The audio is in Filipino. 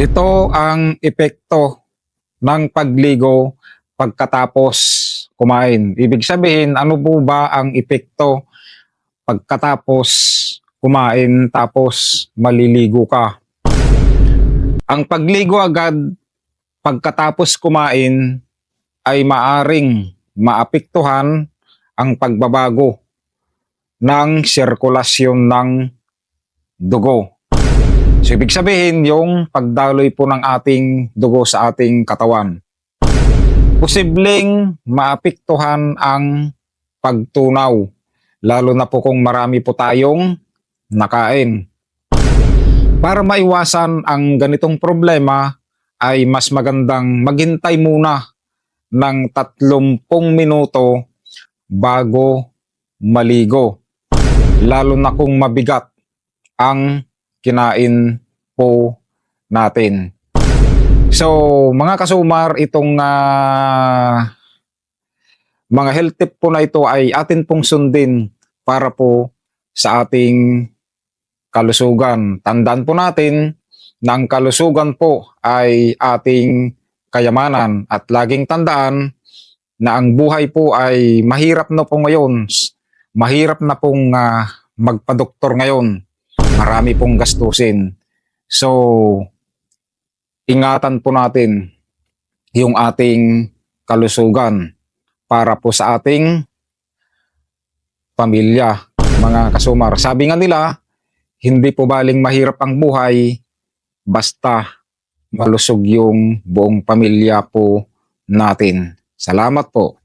Ito ang epekto ng pagligo pagkatapos kumain. Ibig sabihin, ano po ba ang epekto pagkatapos kumain tapos maliligo ka? Ang pagligo agad pagkatapos kumain ay maaring maapektuhan ang pagbabago ng sirkulasyon ng dugo. So, ibig sabihin, yung pagdaloy po ng ating dugo sa ating katawan. Posibleng maapektuhan ang pagtunaw, lalo na po kung marami po tayong nakain. Para maiwasan ang ganitong problema, ay mas magandang maghintay muna ng 30 minuto bago maligo, lalo na kung mabigat ang kinain po natin. So, mga kasumar, itong mga health tip po na ito ay atin pong sundin para po sa ating kalusugan. Tandaan po natin na ang kalusugan po ay ating kayamanan at laging tandaan na ang buhay po ay mahirap na po ngayon. Mahirap na pong magpa-doktor ngayon. Marami pong gastusin. So, ingatan po natin yung ating kalusugan para po sa ating pamilya, mga kasumar. Sabi nga nila, hindi po baling mahirap ang buhay basta malusog yung buong pamilya po natin. Salamat po.